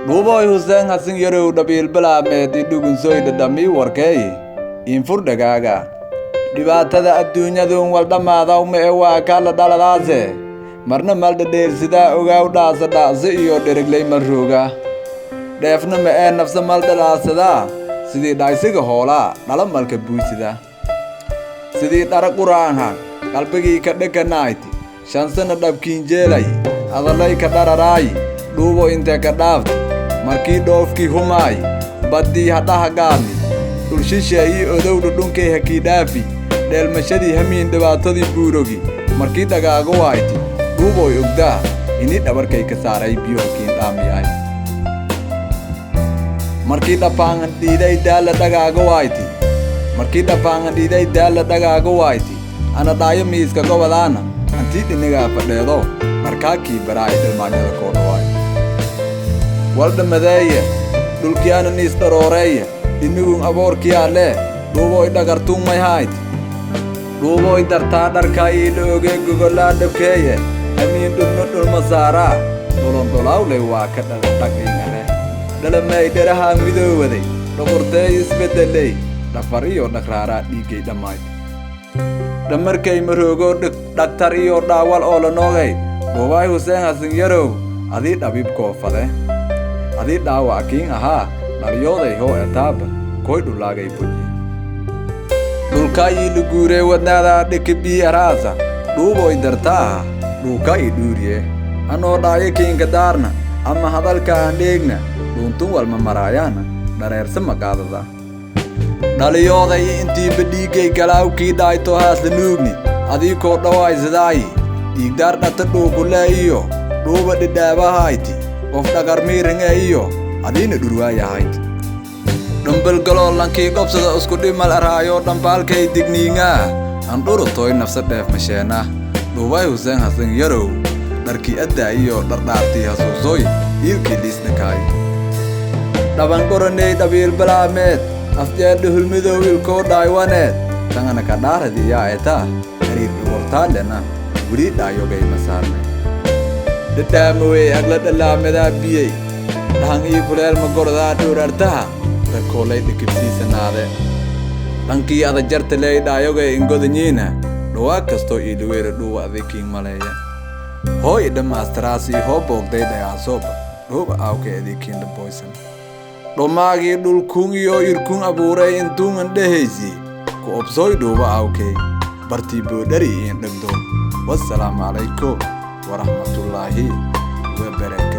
Duuboy Hussein Hassan Yarow dhabiil balaameed idhugun soo dhadhami warkay infur dhagaaga dhibaatada adduunyadu wal dhamaada uma waa kala dhaladaase marna mal dhadheersida ogaa dhaasa iyo dheriglay marooga dheefna ma ee nafsa mal dhalaasada sidii dhaysiga hoola dhala malka buusida sidii dhara quraanha qalbigii ka dhakanayti shan sano dhabkiin jeelay adalay ka dhararaay dhuubo inta ka dhaafta markii dhoofkii humaay badii hadhaha gaadni dhulshisheeyii odowdha dhunkay hakii dhaafi dheelmashadii hamiin dhibaatadii buurogi markii dhagaago waayti dhuuboy ogdaa ini dhabarkay ka saaray biyo hakiin dhaamiyahay markii dhafaangan dhiiday daala dhagaago waayti markii dhafaangan dhiiday daala dhagaago waayti ana dhaayo miiska gobolaana antii dhinigaa fadheedo markaakii baraay dhilmaanyada koo dhawaay waldhamadeeye dhulkiyaana niis dharooreeye dhinigun aboorkiyaa lee dhuuboy dhagartuun may hayti dhuuboy dartaa dharkaa iila ogee gogolaa dhabkeeye hamiin dhulma dhulma saaraa dholondholaawley waa ka dhagdhagdhiingane dhalamay dherahaa midoowaday dhoqorteey isbeddeley dhafar iyo dhagraaraa dhiiggay dhammayd dhamarkay maroogoo dhagtar iyo dhaawal oo la noogay Duuboy Hussein Hassan Yarow adii dhabiib koofade adii dhaawac kiin ahaa dhalyooday hoo etaaba koy dhulaagay buji dhulka iila guuree wadnaada dhikibii araasa dhuuboy dartaa dhulka i dhuuriye anoo dhaayo kiinka daarna ama hadalka aan dheegna dhuuntun walma maraayaana dhareersa maqaadada dhalyooday intii badhiigay galaawkii dhaayto haasla nuugni adii koo dhawaaysadaay dhiigdaar dhata dhuukulee iyo dhuuba dhidhaabahayti qof dhagarmiiringe iyo adiina dhurwaayahayd dhumbalgaloo lankii qobsada isku dhimal araayoo dhambaalkay digniingaa aan dhurutoy nafsa dheef masheena Duuboy Hussein Hassan Yarow dharkii addaa iyo dhardhaartii hasuusooy hiilkii liisdhakaay dhaban qoraney dhabiil balaameed afjeedha hulmidow ilkoo dhaaywaneed tangana ka dhaaradiyaa etaa hariir dhubortaallena wili dhaayogay masaarne dhadhaamawey agla dhalaamedaa biyey dhahan ii kuleel magordaa dhowrartaha darkoolay dhikibsiisanaade dhankii ada jartaley dhaayogay ingodanyiina dhowaa kastoo iiliweera dhuuwa adikiin maleeya hoo idhamaastaraasii hoo boogday dhayaansooba dhuuba aawkay adikiin dhaboysan dhomaagii dhulkun iyo irkun abuuray intuungan dhehaysi ku obsooy dhuuba aawkay bartii boodhari iin dhagdoon wassalaamu calaykum waraxmatullaahi wabarakaatuh